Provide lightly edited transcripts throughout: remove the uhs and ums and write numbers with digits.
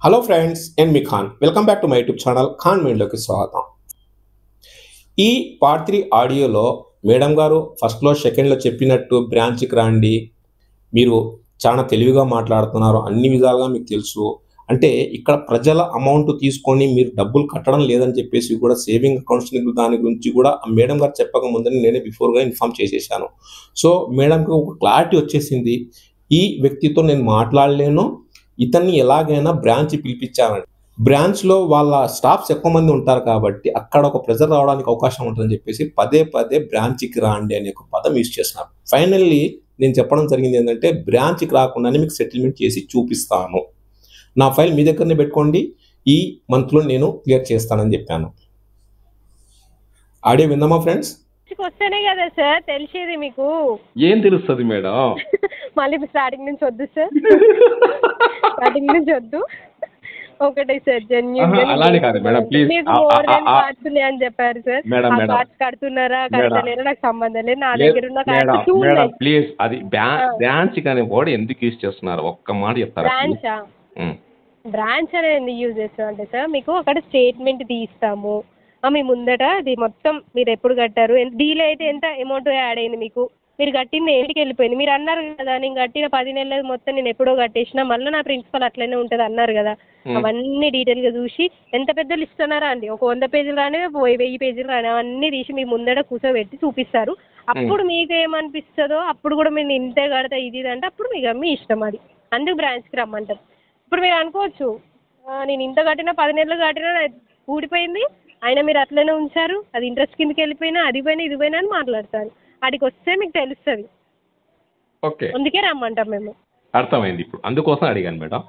Hello friends, నేను మీ Khan. Welcome back to my YouTube channel Khan మీడియాలోకి స్వాగతం. ఈ పార్ట్ 3 ఆడియోలో మేడం గారు ఫస్ట్లో సెకండ్లో చెప్పినట్టు బ్రాంచ్కి రండి, మీరు చాలా తెలివిగా మాట్లాడుతున్నారు, అన్ని విధాలుగా మీకు తెలుసు అంటే ఇక్కడ ప్రజల అమౌంట్ తీసుకొని మీరు డబ్బులు కట్టడం లేదని చెప్పేసి కూడా సేవింగ్ అకౌంట్స్ దాని గురించి కూడా మేడం గారు చెప్పక ముందని నేనే బిఫోర్గా ఇన్ఫామ్ చేసేసాను. సో మేడంకి ఒక క్లారిటీ వచ్చేసింది, ఈ వ్యక్తితో నేను మాట్లాడలేను, ఇతన్ని ఎలాగైనా బ్రాంచ్ పిలిపించాలని. బ్రాంచ్లో వాళ్ళ స్టాఫ్స్ ఎక్కువ మంది ఉంటారు కాబట్టి అక్కడ ఒక ప్రెజర్ రావడానికి అవకాశం ఉంటుందని చెప్పేసి పదే పదే బ్రాంచ్కి రాండి అనే ఒక పదం యూజ్ చేస్తున్నారు. ఫైనల్లీ నేను చెప్పడం జరిగింది ఏంటంటే బ్రాంచ్కి రాకుండానే మీకు సెటిల్మెంట్ చేసి చూపిస్తాను, నా ఫైల్ మీ దగ్గరనే పెట్టుకోండి, ఈ మంత్లో నేను క్లియర్ చేస్తానని చెప్పాను. ఆడియో విందామా ఫ్రెండ్స్? వస్తేనే కదా సార్ తెలిసేది మీకు. ఏం తెలుస్తుంది మేడం? మళ్ళీ స్టార్టింగ్ నుంచి వద్దు సార్, స్టార్టింగ్ నుంచి వద్దు, ఒకటే సార్ జెన్యూన్ అలానే కాదు మేడం, ప్లీజ్. మీకు మోర్ దెన్ పార్ట్స్ అని చెప్పారు సార్. ఆ పార్ట్స్ కడుతున్నారా కడతలేరా నాకు సంబంధం లేదు, నా దగ్గర ఉన్న కార్డ్స్ మేడం ప్లీజ్. అది బ్రాంచ్ కానీ కూడా ఎందుకు యూజ్ చేస్తున్నారు ఒక్క మాట చెప్తారా? బ్రాంచా? బ్రాంచ్ అనేది ఎందుకు యూజ్ చేస్తాం అంటే సార్, మీకు అక్కడ స్టేట్మెంట్ తీస్తాము, మీ ముందట అది మొత్తం మీరు ఎప్పుడు కట్టారు, డీలే అయితే ఎంత అమౌంట్ యాడ్ అయింది, మీకు మీరు కట్టింది ఏంటికి వెళ్ళిపోయింది, మీరు అన్నారు కదా నేను కట్టిన 10 నెలలు మొత్తం నేను ఎప్పుడో కట్టేసిన, మళ్ళీ నా ప్రిన్సిపల్ అట్లనే ఉంటుంది అన్నారు కదా, అవన్నీ డీటెయిల్గా చూసి ఎంత పెద్ద లిస్ట్ అన్నారా అండి, ఒక 100 పేజీలు రాని 1000 పేజీలు రాని అవన్నీ తీసి మీ ముందట కూర్చోబెట్టి చూపిస్తారు. అప్పుడు మీకు ఏమనిపిస్తుందో అప్పుడు కూడా మీరు ఇంతే కడతా ఇది అంటే అప్పుడు మీకు మీ ఇష్టం, అది అందుకు బ్రాంచ్కి రమ్మంటారు. ఇప్పుడు మీరు అనుకోవచ్చు నేను ఇంత కట్టినా 10 నెలలు కట్టినా ఊడిపోయింది, అయినా మీరు అట్లనే ఉంచారు, అది ఇంట్రెస్ట్ కిందకి వెళ్ళిపోయినా అది పోయినా ఇది పోయినా అని మాట్లాడతారు. అడికి వస్తే మీకు తెలుస్తుంది, ఓకే అందుకే రమ్మంటాం మేము. అర్థమైంది, ఇప్పుడు అందుకోసం అడిగాను మేడం.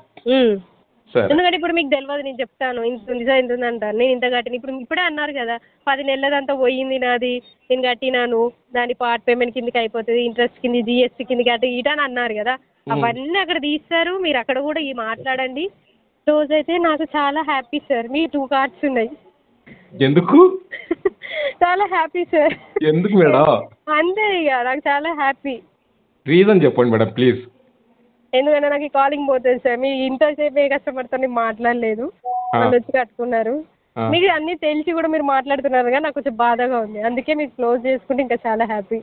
ఎందుకంటే ఇప్పుడు మీకు తెలియదు, నేను చెప్తాను ఇంత ఉంది సార్ ఇంత ఉంది అంటారు, నేను ఇంత కట్టిన ఇప్పుడే అన్నారు కదా 10 నెలలదంతా పోయింది నాది, నేను కట్టినాను, దాని పార్ట్ పేమెంట్ కిందకి అయిపోతుంది, ఇంట్రెస్ట్ కింద జిఎస్టీ కిందకి అటు ఇటు అని అన్నారు కదా, అవన్నీ అక్కడ తీస్తారు, మీరు అక్కడ కూడా ఈ మాట్లాడండి. రోజైతే నాకు చాలా హ్యాపీ సార్, మీ 2 కార్డ్స్ ఉన్నాయి. ఎందుకు? చాలా హ్యాపీ సార్. ఎందుకు మేడం? అంతే ఇక నాకు చాలా హ్యాపీ. రీజన్ చెప్పండి మేడం ప్లీజ్. ఎందుకంటే నాకు ఈ కాలింగ్ పోతుంది సార్, మీ ఇంతసేపు ఏ కస్టమర్తో మాట్లాడలేదు, వాళ్ళు వచ్చి కట్టుకున్నారు, మీకు అన్నీ తెలిసి కూడా మీరు మాట్లాడుతున్నారు కానీ నాకు కొంచెం బాధగా ఉంది, అందుకే మీరు క్లోజ్ చేసుకుంటే ఇంకా చాలా హ్యాపీ.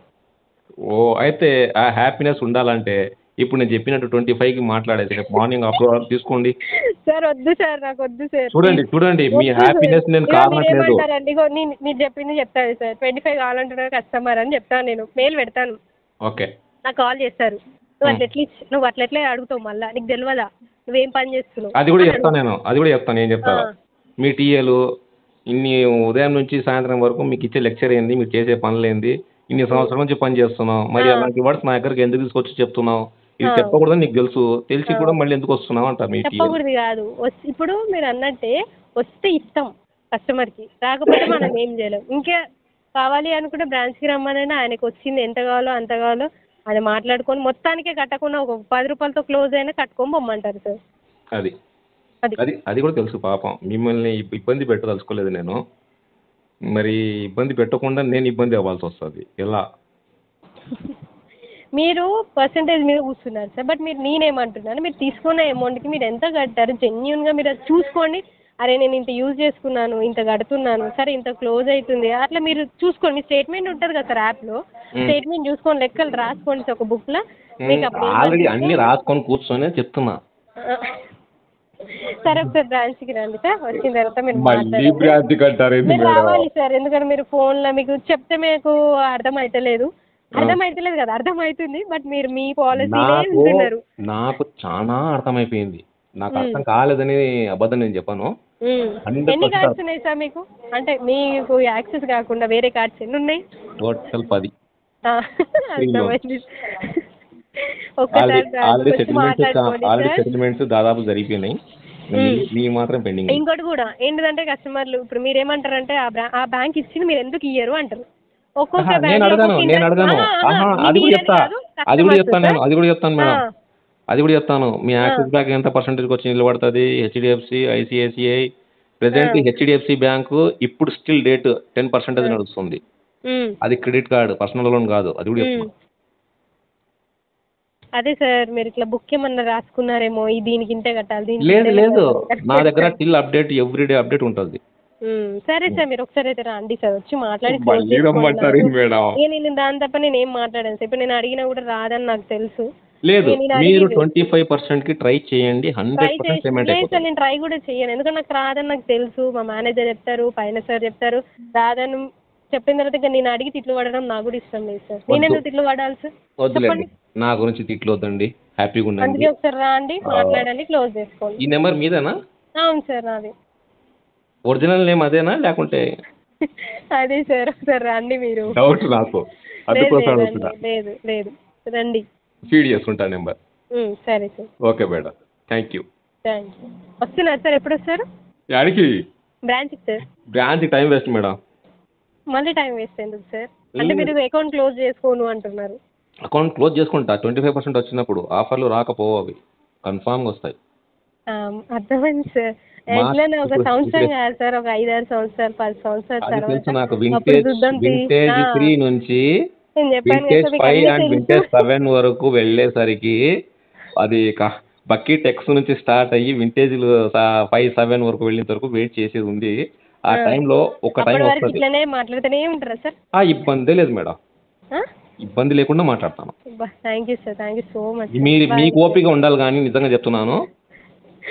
ఓ అయితే ఆ హ్యాపీనెస్ ఉండాలంటే ఇప్పుడు నేను చెప్పినట్టు 25కి మాట్లాడేసి రేపు మార్నింగ్ అప్రూవల్ తీసుకోండి సార్. వద్దు సార్, నాకు వద్దు సార్. చూడండి మీ హ్యాపీనెస్ నేను కారణట్లేదు. మీరు చెప్పింది చెప్తాను సార్, 25 కావాలంటున్నారు కస్టమర్ అని చెప్తాను, నేను మెయిల్ పెడతాను, ఓకే నాకు కాల్ చేస్తారు, నువ్వు అట్లెట్లే అడుగుతావు, మళ్ళీ నీకు తెలియదా నువ్వేం పని చేస్తున్నావు, అది కూడా చెప్తాను ఏం చెప్తాను. మీ టీఏలు ఇన్ని ఉదయం నుంచి సాయంత్రం వరకు మీకు ఇచ్చే లెక్చర్ ఏంది, మీరు చేసే పనులు ఏంది, ఇన్ని సంవత్సరాల నుంచి పని చేస్తున్నావు, మరి అలాంటి వర్డ్స్ నా దగ్గరికి ఎందుకు తీసుకొచ్చి చెప్తున్నావు, ఇది చెప్పకూడదని నీకు తెలిసి కూడా మళ్ళీ ఎందుకు వస్తున్నావు అంటారు. మీ చెప్పకూడదు కాదు, ఇప్పుడు మీరు అన్నట్టే వస్తే ఇస్తాం కస్టమర్కి, రాకపోతే మనం ఏం చేయలేం. ఇంకా కావాలి అనుకుంటే బ్రాంచ్కి రమ్మనండి, ఆయనకు వచ్చింది ఎంత కావాలో అంత కావాలో అది మాట్లాడుకొని మొత్తానికే కట్టకుండా ఒక 10 రూపాయలతో క్లోజ్ అయినా కట్టుకొని పొమ్మంటారు సార్. అది కూడా తెలుసు, పాపం మిమ్మల్ని ఇబ్బంది పెట్టదలుచుకోలేదు నేను, మరి ఇబ్బంది పెట్టకుండా నేను ఇబ్బంది అవ్వాల్సి వస్తుంది ఎలా? మీరు పర్సంటేజ్ మీద కూర్చున్నారు సార్, బట్ నేనేమంటున్నాను, మీరు తీసుకున్న అమౌంట్కి మీరు ఎంత కట్టారు జెన్యూన్గా మీరు అది చూసుకోండి. అరే నేను ఇంత యూజ్ చేసుకున్నాను, ఇంత కడుతున్నాను, సరే ఇంత క్లోజ్ అవుతుంది, అట్లా మీరు చూసుకోండి. మీ స్టేట్మెంట్ ఉంటుంది కదా సార్ యాప్లో, స్టేట్మెంట్ చూసుకొని లెక్కలు రాసుకోండి సార్ ఒక బుక్లో. మీకు ఆల్రెడీ అన్ని రాసుకొని కూర్చొని చెప్తున్నా. సరే ఒకసారి బ్రాంచ్కి రండి సార్, వచ్చిన తర్వాత మీరు రావాలి సార్, ఎందుకంటే మీరు ఫోన్లో మీకు చెప్తే మీకు అర్థమవుతలేదు కదా, అర్థమవుతుంది, బట్ మీరు మీ పాలసీ వింటున్నారు. నాకు చాలా అర్థమైపోయింది, నాకు అర్థం కాలేదని అబద్ధం నేను చెప్పాను. ఎన్ని కార్డ్స్ ఉన్నాయి సార్ మీకు, అంటే మీకు యాక్సెస్ కాకుండా వేరే కార్డ్స్ ఎన్ని ఉన్నాయి? టోటల్ 10. సెటిల్మెంట్స్ దాదాపు జరిగిపోయినాయి, మీ మాత్రం పెండింగ్. ఇంకోటి కూడా ఏంటిదంటే కస్టమర్లు ఇప్పుడు మీరు ఏమంటారంటే ఆ బ్యాంక్ ఇచ్చింది మీరు ఎందుకు ఇయ్యరు అంటారు. ఒక్కొక్క నేను అడగాను అది కూడా చెప్తాను. మీ యాక్సిస్ బ్యాంక్ ఎంత పర్సెంటేజ్ వచ్చి నిలబడుతుంది, HDFC, ICICI, present HDFC bank ఇప్పుడు స్టిల్ డేట్ 10% నడుస్తుంది, అది క్రెడిట్ కార్డు, పర్సనల్ లోన్ కాదు, అది కూడా చెప్తాను. అదే సార్ మీరు ఇట్లా బుక్ ఏమన్నా రాసుకున్నారేమో దీనికి ఇంతే కట్టాలి దీనికి లేదు ఇంతే లేదు, కట్టాలి. నా దగ్గర టిల్ అప్డేట్ ఎవ్రీడే అప్డేట్ ఉంటుంది. సరే సార్ మీరు ఒకసారి అయితే రండి సార్, వచ్చి మాట్లాడి మళ్ళీ రమ్మంటారు మేడం. నేను దాని తప్ప నేను ఏం మాట్లాడాను సార్. ఇప్పుడు నేను అడిగినా కూడా రాదని నాకు తెలుసు. లేదు, మీరు 25% కి ట్రై చేయండి, 100% పేమెంట్ లేదు సార్, అయిపోతుంది. నేను ట్రై కూడా చేయను, ఎందుకంటే నాకు రాదని నాకు తెలుసు. మా మేనేజర్ చెప్తారు, పైన సార్ చెప్తారు రాదని చెప్పిన తర్వాత ఇంకా నేను అడిగి తిట్లు పడడం నాకు కూడా ఇష్టం లేదు సార్. నేను ఎందుకు తిట్లు పడాలి సార్? వద్దులేండి, నా గురించి తిట్లు వద్దండి, హ్యాపీగా ఉండండి. అందుకే ఒకసారి రండి, మాట్లాడండి, క్లోజ్ చేసుకోండి. ఈ నెంబర్ మీదేనా? అవును సార్ నాది. ఒరిజినల్ నేమ్ అదేనా లేకుంటే? అదే సార్, ఒకసారి రండి మీరు. డౌట్ నాకు, అందుకోసం అడుగుతున్నా. లేదు లేదు రండి, ఫీడ్ చేసుకుంటా నెంబర్. సరే sir. Okay madam, thank you. వస్తున్నారు సార్, ఎప్పుడు వస్తారు? యాడికి? బ్రాంచ్కి sir. Branch time waste madam. మళ్ళీ టైం వేస్ట్ ఎందుకు సార్? అంటే మీరు అకౌంట్ క్లోజ్ చేసుకోను అంటున్నారు. అకౌంట్ క్లోజ్ చేసుకుంటా 25% వచ్చినప్పుడు. ఆఫర్లు రాకపోవు, అవి కన్ఫామ్గా వస్తాయి. అర్థమైంది సార్. ఎట్లనే ఒక సంవత్సరం కాదు సార్, ఒక 5-6 సంవత్సరాలు 10 సంవత్సరాల అది తెలుసు తర్వాత నాకు. అప్పుడు చూద్దాం. వింటేజ్ 3 నుంచి నేను చెప్పాను కదా వింటేజ్ సార్, మీకు 5 అన్నీ అండ్ తెలుసు. వింటేజ్ 7 వరకు వెళ్ళేసరికి అది బకెట్ ఎక్స్ నుంచి స్టార్ట్ అయ్యి వింటేజ్ 5-7 వరకు వెళ్ళిన వరకు వెయిట్ చేసేది ఉంది. ఆ టైంలో ఒక టైం అప్పటి వరకు వస్తుంది. ఇట్లనే మాట్లాడుతూనే ఉంటారా సార్? ఇబ్బందే లేదు మేడం, ఇబ్బంది లేకుండా మాట్లాడతాను. Thank you sir, thank you so much. మీకు ఓపిక ఉండాలి, కానీ నిజంగా చెప్తున్నాను,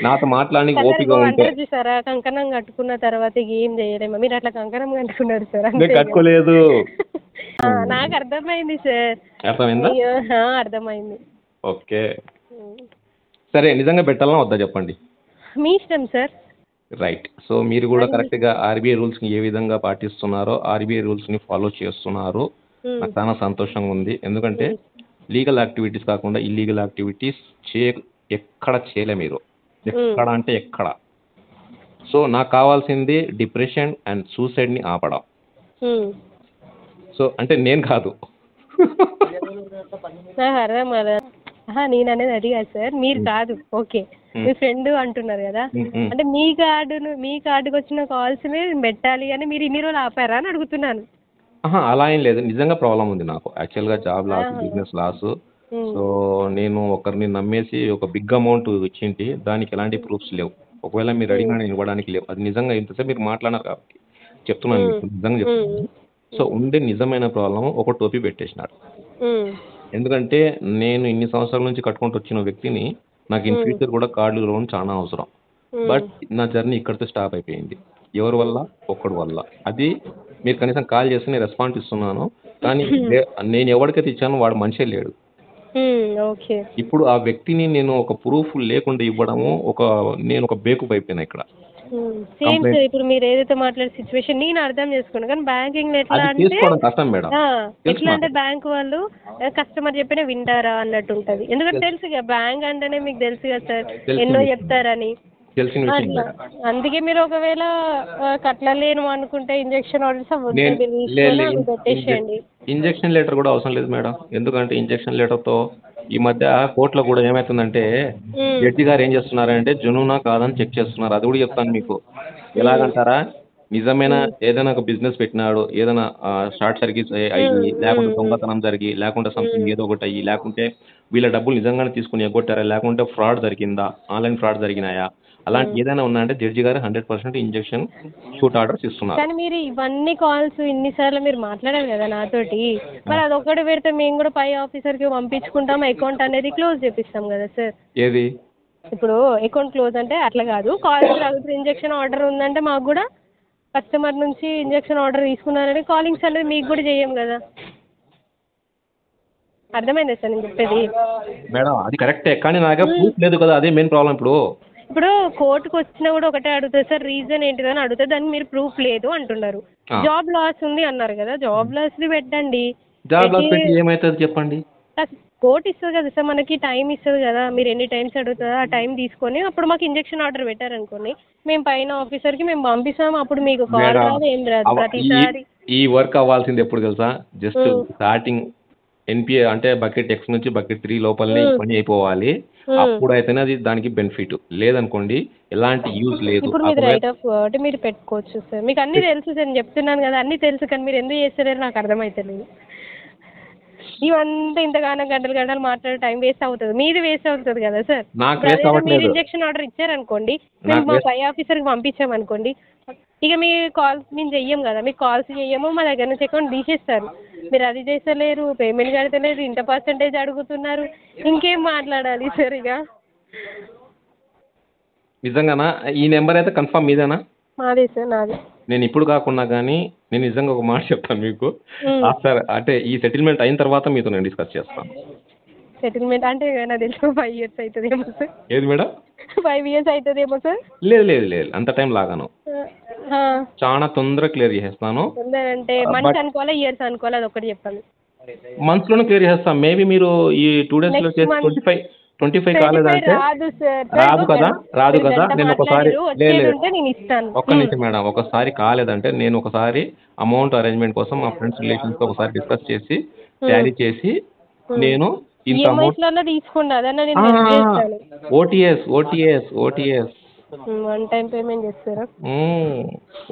నాతో మాట్లాడడానికి ఓపిక ఉంటే. చూసారా, కంకణం కట్టుకున్న తర్వాత ఏం చేయలేమా? మీరు అట్లా కంకణం కట్టుకున్నారు సార్. నేను కట్టుకోలేదు. నాకు అర్థమైంది సార్. అర్థమైందా? అర్థమైంది. ఓకే సరే, నిజంగా పెట్టాలన్నా వద్దా చెప్పండి, మీ ఇష్టం సార్. రైట్. సో మీరు కూడా కరెక్ట్గా ఆర్బీఐ రూల్స్ని ఏ విధంగా పాటిస్తున్నారో, ఆర్బీఐ రూల్స్ని ఫాలో చేస్తున్నారు, నాకు చాలా సంతోషంగా ఉంది. ఎందుకంటే లీగల్ యాక్టివిటీస్ కాకుండా ఇల్లీగల్ యాక్టివిటీస్ ఎక్కడ చేయలే మీరు, ఎక్కడ అంటే ఎక్కడ. సో నాకు కావాల్సింది డిప్రెషన్ అండ్ సూసైడ్ని ఆపడం. సో అంటే నేను కాదు. అర్థం కదా, నేను అనేది అది కాదు సార్, మీరు కాదు. ఓకే, మీ ఫ్రెండ్ అంటున్నారు కదా, అంటే మీ కార్డుకి వచ్చిన కాల్స్ పెట్టాలి అని మీరు ఇన్ని రోజులు ఆపారా అని అడుగుతున్నాను. అలా ఏం లేదు, నిజంగా ప్రాబ్లం ఉంది నాకు. యాక్చువల్గా job loss, business loss. So నేను ఒకరిని నమ్మేసి ఒక బిగ్ అమౌంట్ ఇచ్చింటి, దానికి ఎలాంటి ప్రూఫ్స్ లేవు. ఒకవేళ మీరు అడిగినా నేను ఇవ్వడానికి లేవు. అది నిజంగా ఇంతసేపు మీరు మాట్లాడారు కాబట్టి చెప్తున్నాను, మీకు నిజంగా చెప్తున్నాను. సో ఉండే నిజమైన ప్రాబ్లం ఒక టోపీ పెట్టేసినాడు. ఎందుకంటే నేను ఇన్ని సంవత్సరాల నుంచి కట్టుకుంటూ వచ్చిన వ్యక్తిని, నాకు ఇన్ ఫ్యూచర్ కూడా కార్డు లోన్ చాలా అవసరం. బట్ నా జర్నీ ఇక్కడితో స్టాప్ అయిపోయింది. ఎవరి వల్ల? ఒక్కడి వల్ల. అది మీరు కనీసం కాల్ చేస్తే నేను రెస్పాన్స్ ఇస్తున్నాను, కానీ నేను ఎవరికైతే ఇచ్చానో వాడు మనిషే లేడు. ఇప్పుడు ఆ వ్యక్తిని నేను ఒక ప్రూఫ్ లేకుండా ఇవ్వడము, నేను ఒక బేకు అయిపోయినా ఇక్కడ. సేమ్ సార్, ఇప్పుడు మీరు ఏదైతే మాట్లాడే సిచ్యువేషన్ నేను అర్థం చేసుకున్నాను, కానీ బ్యాంకింగ్ ఎట్లా అంటే కష్టం మేడం. ఎట్లా అంటే బ్యాంక్ వాళ్ళు కస్టమర్ చెప్పినా వింటారా అన్నట్టు ఉంటది. ఎందుకంటే తెలుసు కదా, బ్యాంక్ అంటేనే మీకు తెలుసు కదా సార్, ఎన్నో చెప్తారని. అందుకే మీరు ఒకవేళ కట్టలేను అనుకుంటే ఇంజెక్షన్ ఆర్డర్స్ పెట్టేసేయండి. ఇంజెక్షన్ లెటర్ కూడా అవసరం లేదు మేడం. ఎందుకంటే ఇంజెక్షన్ లెటర్తో ఈ మధ్య కోర్టులో కూడా ఏమవుతుందంటే, జడ్జి గారు ఏం చేస్తున్నారంటే జునూనా కాదని చెక్ చేస్తున్నారు. అది కూడా చెప్తాను మీకు. ఎలాగంటారా, నిజమైన ఏదైనా ఒక బిజినెస్ పెట్టినాడు, ఏదైనా షార్ట్ సర్క్యూట్ అయ్యి, లేకుంటే దొంగతనం జరిగి, లేకుంటే సంథింగ్ ఏదో ఒకటి అయ్యి, లేకుంటే వీళ్ళ డబ్బులు నిజంగానే తీసుకుని ఎగ్గొట్టారా, లేకుంటే ఫ్రాడ్ జరిగిందా, ఆన్లైన్ ఫ్రాడ్ జరిగినాయా, అలాంటి ఏదైనా ఉన్నాయంటే జడ్జి గారు 100% ఇంజెక్షన్ షూట్ ఆర్డర్స్ ఇస్తున్నారు. కానీ మీరు ఇవన్నీ కాల్స్ ఇన్నిసార్లు మీరు మాట్లాడారు కదా నాతోటి, మరి అదొక్కటి పెడితే మేము కూడా పై ఆఫీసర్కి పంపించుకుంటాం, అకౌంట్ అనేది క్లోజ్ చేపిస్తాం కదా సార్. ఏది ఇప్పుడు అకౌంట్ క్లోజ్ అంటే అట్లా కాదు, కాల్స్ అడుగుతారు, ఇంజెక్షన్ ఆర్డర్ ఉందంటే మాకు కూడా కస్టమర్ నుంచి ఇంజెక్షన్ ఆర్డర్ తీసుకున్నారని కాలింగ్స్ అనేది మీకు కూడా చేయం కదా. అర్థమైందా సార్ నేను చెప్పేది? మేడం అది కరెక్టే, కానీ నా దగ్గర ప్రూఫ్ లేదు కదా, అదే మెయిన్ ప్రాబ్లం. ఇప్పుడు కోర్టుకు వచ్చినా కూడా ఒకటే అడుగుతుంది సార్, రీజన్ ఏంటిదని అడుగుతుంది, దానికి మీరు ప్రూఫ్ లేదు అంటున్నారు. జాబ్ లాస్ ఉంది అన్నారు కదా, జాబ్ లాస్ పెట్టండి. జాబ్ లాస్ పెట్టి ఏమైతుంది చెప్పండి? కోర్టు ఇస్తుంది కదా సార్, మనకి టైం ఇస్తుంది కదా, మీరు ఎన్ని టైమ్స్ అడుగుతుందో ఆ టైం తీసుకొని అప్పుడు మాకు ఇంజెక్షన్ ఆర్డర్ పెట్టారనుకోండి, మేము పైన ఆఫీసర్కి మేము పంపిస్తాము, అప్పుడు మీకు కాల్ రాదు, ఏం రాదు. ప్రతిసారి ఈ వర్క్ అవ్వాల్సింది ఎప్పుడు తెలుసా? జస్ట్ స్టార్టింగ్ ఎన్పిఏ అంటే బకెట్ ఎక్స్ నుంచి బకెట్ 3 లోపలనే పని అయిపోవాలి. అప్పుడు అయితేనే అది దానికి బెనిఫిట్. లేదనుకోండి ఎలాంటి యూజ్ లేదు. ఇప్పుడు మీరు రైట్ ఆఫ్ కాబట్టి మీరు పెట్టుకోవచ్చు సార్, మీకు అన్ని తెలుసు సార్, నేను చెప్తున్నాను కదా అన్ని తెలుసు, కానీ మీరు ఎందుకు చేస్తలేరు నాకు అర్థమైతలేదు. ఇవంతా ఇంతగానో గంటలు గంటలు మాట్లాడే టైం వేస్ట్ అవుతుంది, మీది వేస్ట్ అవుతుంది కదా సార్. నాకు ఇప్పుడు వేస్ట్ అదేదో మీరు అవ్వట్లేదు. ఇంజెక్షన్ ఆర్డర్ ఇచ్చారనుకోండి, మేము నాకు మా వేస్ట్ పై ఆఫీసర్కి పంపించామనుకోండి, ఇక మీ కాల్స్ మేము చెయ్యం కదా, మీకు కాల్స్ చెయ్యము, మా దగ్గర నుంచి అకౌంట్ తీసేస్తారు. మీరు అది చేస్తలేరు, పేమెంట్ కడతలేరు, ఇంత పర్సంటేజ్ అడుగుతున్నారు, ఇంకేం మాట్లాడాలి సార్ ఇక. నిజంగానా? ఈ నెంబర్ అయితే కన్ఫర్మ్ మీదేనా? మాదే సార్, నాదే. నేను ఇప్పుడు కాకుండా కానీ నేను నిజంగా ఒక మాట చెప్తాను మీకు. ఉమ్. ఆఫ్టర్ అంటే ఈ సెటిల్మెంట్ అయిన తర్వాత మీతో నేను డిస్కస్ చేస్తాను. సెటిల్మెంట్ అంటే నాకు తెలిసి 5 years అవుతుందేమో సార్. ఏది మేడం? 5 years అవుతుందేమో సార్. లేదు లేదు లేదు, అంత టైం లాగాను. ఆ, చాలా తొందరగా క్లియర్ చేసేస్తాను. అంటే మంత్స్ అనుకోవాలా, ఇయర్స్ అనుకోవాలా, అది ఒకటి చెప్పండి. మంత్స్లోనే క్లియర్ చేస్తాను. మేబీ మీరు ఈ 2 daysలో Next చేసి month. 25 కాలేదంటే రాదు సార్. రాదు కదా, రాదు మీరు కదా. గంట నేను ఒకసారి మాట్లాడిరు, లేదు వచ్చేది లేదు, ఉంటే నేను ఇస్తాను. ఒక్క నిమిషం మేడం. ఒకసారి కాలేదంటే నేను ఒకసారి అమౌంట్ అరేంజ్మెంట్ కోసం మా ఫ్రెండ్స్ రిలేషన్స్తో ఒకసారి డిస్కస్ చేసి టాలీ చేసి నేను ఇంత అమౌంట్ ఈఎంఐస్లలో తీసుకోండి, అదన్నా నేను help చేస్తాను. ఓటీఎస్ వన్ టైం పేమెంట్ చేస్తారా?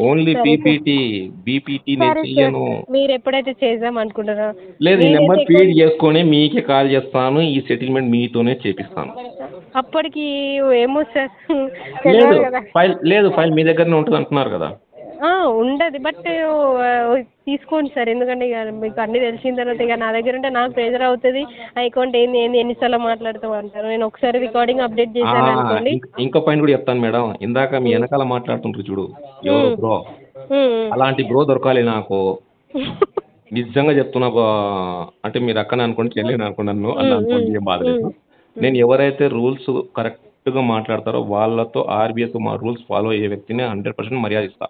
ఓన్లీ సరే పీపీటీ బీపీటీ నేను సరే సార్, చెయ్యను. మీరు ఎప్పుడైతే చేద్దాం అనుకుంటారో లేదు, ఈ నెంబర్ మీరైతే ఫీడ్ చేసుకొని మీకే కాల్ చేస్తాను, ఈ సెటిల్మెంట్ మీతోనే చేపిస్తాను. అప్పటికి ఏమో సార్, లేదు తెలియదు కదా. ఫైల్ మీ దగ్గరనే ఉంటుంది అంటున్నారు కదా. ఉండదు, బట్ తీసుకోండి సార్, ఎందుకంటే ఇక మీకు అన్నీ తెలిసిన తర్వాత ఇక నా దగ్గర ఉంటే నాకు ప్రెజర్ అవుతుంది. అకౌంట్ ఏంది ఏంది ఎన్నిసార్లు మాట్లాడుతూ అంటారు. నేను ఒకసారి రికార్డింగ్ అప్డేట్ చేశాను అనుకోండి. ఇంకో పాయింట్ కూడా చెప్తాను మేడం. ఇందాక మీ వెనకాల మాట్లాడుతుంటారు చూడు, ఎవరు బ్రో, అలాంటి బ్రో దొరకాలి నాకు. నిజంగా చెప్తున్నా అంటే మీరు అక్కనే అనుకోండి, చెల్లిని అనుకోండి, నన్ను అలా అనుకోండి, ఏం బాధ లేదు. నేను ఎవరైతే రూల్స్ కరెక్ట్గా మాట్లాడతారో వాళ్ళతో ఆర్బీఐతో మా రూల్స్ ఫాలో అయ్యే వ్యక్తిని 100% మర్యాద ఇస్తా.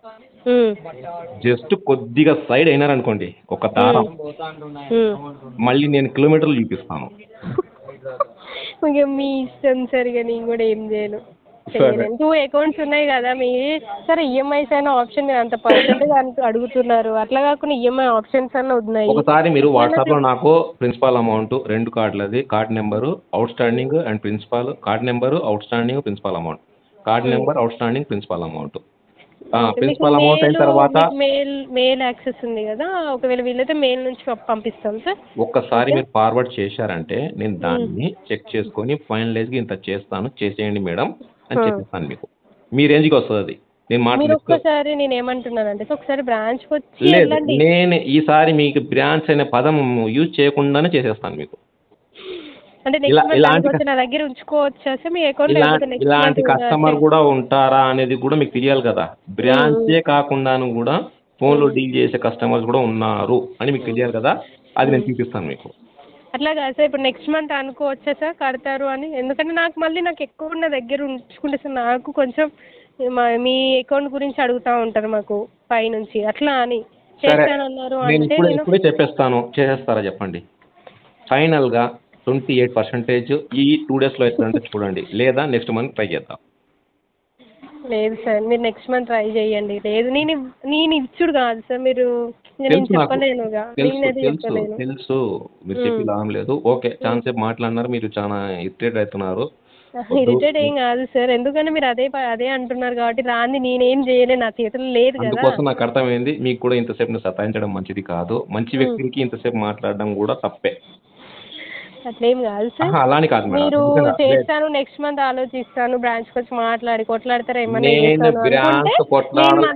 జస్ట్ కొద్దిగా సైడ్ అయినారనుకోండి ఒక దారం, మళ్ళీ నేను కిలోమీటర్లు చూపిస్తాను. ఇక మీ ఇష్టం సార్, ఇక నేను కూడా ఏం చేయను. 2 అకౌంట్స్ ఉన్నాయి కదా మీ. సరే ఈఎంఐస్ అయినా ఆప్షన్, మీరు అంత పర్సెంటేజ్ అడుగుతున్నారు, అట్లా కాకుండా ఈఎంఐ ఆప్షన్స్ అన్న ఉన్నాయి. ఒకసారి మీరు వాట్సాప్లో నాకు ప్రిన్సిపాల్ అమౌంట్ 2 కార్డులది, card number, outstanding and principal, card number, outstanding, principal amount, card number, outstanding, principal amount, principal amount అయిన తర్వాత మెయిల్ యాక్సెస్ ఉంది కదా, ఒకవేళ వీళ్ళైతే మెయిల్ నుంచి పంపిస్తాం సార్. ఒక్కసారి మీరు ఫార్వర్డ్ చేశారంటే నేను దాన్ని చెక్ చేసుకొని ఫైనలైజ్గా ఇంత చేస్తాను, చేసేయండి మేడం అని చెప్పిస్తాను మీకు. మీ రేంజ్కి వస్తుంది అది. నేను మీరు ఒక్కసారి, నేను ఏమంటున్నానంటే ఒకసారి బ్రాంచ్కి వచ్చి లేదు, వెళ్ళండి. నేను ఈసారి మీకు బ్రాంచ్ అనే పదం యూజ్ చేయకుండానే చేసేస్తాను మీకు. అంటే నెక్స్ట్ మంత్ నా దగ్గర ఉంచుకోవచ్చా సార్ మీ అకౌంట్? ఇలాంటి కస్టమర్ కూడా ఉంటారా అనేది కూడా మీకు తెలియాలి కదా. బ్రాంచే కాకుండాను కూడా ఫోన్లో డీల్ చేసే కస్టమర్స్ కూడా ఉన్నారు అని మీకు తెలియాలి కదా. అది నేను చూపిస్తాను మీకు. అట్లా కాదు సార్, ఇప్పుడు నెక్స్ట్ మంత్ అనుకోవచ్చా సార్ కడతారు అని? ఎందుకంటే నాకు ఎక్కువ ఉన్న దగ్గర ఉంచుకుంటే సార్ నాకు కొంచెం మీ అకౌంట్ గురించి అడుగుతూ ఉంటారు మాకు పై నుంచి, అట్లా అని చేస్తానన్నారు అంటే నేను ఇప్పుడే చెప్పేస్తాను. చేసేస్తారా చెప్పండి. ఫైనల్గా 28% ఈ 2 daysలో ఎట్లంటే చూడండి, లేదా నెక్స్ట్ మంత్ ట్రై చేద్దాం. లేదు సార్, మీరు నెక్స్ట్ మంత్ ట్రై చేయండి. లేదు నేను ఇచ్చుడు కాదు సార్, మీరు చెప్పలేనుగా, తెలుసు మీరు చెప్పి లాభం లేదు. ఓకే, ఛాన్స్ సేపు మాట్లాడినారు, మీరు చాలా ఇరిటేట్ అవుతున్నారు. ఇరిటేట్ ఏం కాదు సార్, ఎందుకంటే మీరు అదే అంటున్నారు కాబట్టి రాంది నేనేం చేయలేదు, నా చేతుల్లో లేదు కదా. అందుకోసం నాకు అర్థమైంది, మీకు కూడా ఇంతసేపు సతాయించడం మంచిది కాదు. మంచి వ్యక్తికి ఇంతసేపు మాట్లాడడం కూడా తప్పే. అట్లేం కాదు సార్, అలానే కాదు మీరు చేస్తాను నెక్స్ట్ మంత్ ఆలోచిస్తాను, బ్రాంచ్కి వచ్చి మాట్లాడి కొట్లాడతారా ఏమన్నా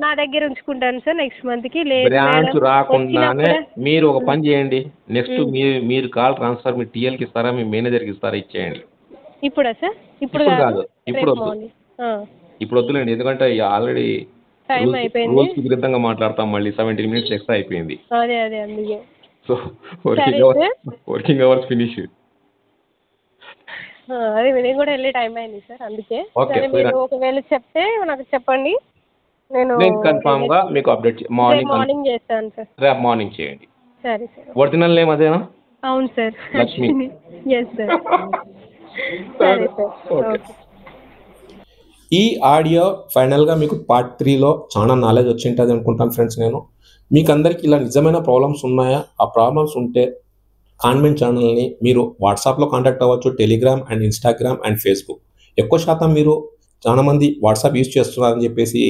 నా దగ్గర ఉంచుకుంటాను సార్ నెక్స్ట్ మంత్కి. లేదు బ్రాంచ్ రాకుండానే మీరు ఒక పని చేయండి. నెక్స్ట్ మీరు కాల్ ట్రాన్స్ఫర్ మీ టీఎల్కి ఇస్తారా, మీ మేనేజర్కి ఇస్తారా, ఇచ్చేయండి. ఇప్పుడా సార్? ఇప్పుడు కాదు, ఇప్పుడు వద్దులేండి, ఎందుకంటే ఆల్రెడీ టైం అయిపోయింది. రూల్స్ విరుద్ధంగా మాట్లాడతాం, మళ్ళీ 17 minutes ఎక్స్ట్రా అయిపోయింది. అదే అందుకే. So working hours finish. అదే నేను కూడా వెళ్ళే టైం అయింది సార్, అందుకే. సరే, మీరు ఒకవేళ చెప్తే నాకు చెప్పండి, నేను కన్ఫామ్ గా మీకు అప్డేట్ మార్నింగ్ చేస్తాను సార్. రేపు మార్నింగ్ చేయండి. సరే సార్. ఒరిజినల్ నేమ్ అదేనా? అవును సార్, లక్ష్మి. Yes sir. సరే సార్, ఓకే. ఈ ఆడియో ఫైనల్గా మీకు పార్ట్ 3లో చాలా నాలెడ్జ్ వచ్చి ఉంటుంది అనుకుంటాను ఫ్రెండ్స్. నేను మీకు అందరికీ ఇలా నిజమైన ప్రాబ్లమ్స్ ఉన్నాయా? ఆ ప్రాబ్లమ్స్ ఉంటే కాన్వెంట్ ఛానల్ని మీరు వాట్సాప్లో కాంటాక్ట్ అవ్వచ్చు, Telegram and Instagram and Facebook. ఎక్కువ శాతం మీరు చాలామంది వాట్సాప్ యూజ్ చేస్తున్నారని చెప్పేసి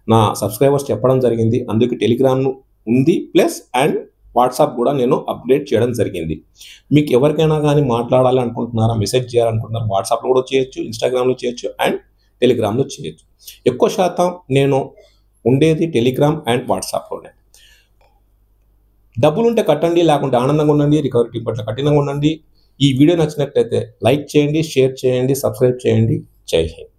నా సబ్స్క్రైబర్స్ చెప్పడం జరిగింది. అందుకే టెలిగ్రామ్ ఉంది ప్లస్ అండ్ వాట్సాప్ కూడా నేను అప్డేట్ చేయడం జరిగింది. మీకు ఎవరికైనా కానీ మాట్లాడాలి అనుకుంటున్నారా, మెసేజ్ చేయాలనుకుంటున్నారా, వాట్సాప్లో కూడా చేయొచ్చు, ఇన్స్టాగ్రామ్లో చేయొచ్చు అండ్ టెలిగ్రామ్లో చేయొచ్చు. ఎక్కువ శాతం నేను ఉండేది టెలిగ్రామ్ అండ్ వాట్సాప్లోనే. డబ్బులుంటే కట్టండి, లేకుంటే ఆనందంగా ఉండండి, రికవరీ టీం పట్ల కఠినంగా ఉండండి. ఈ వీడియో నచ్చినట్లయితే లైక్ చేయండి, షేర్ చేయండి, సబ్స్క్రైబ్ చేయండి. జై హింద్.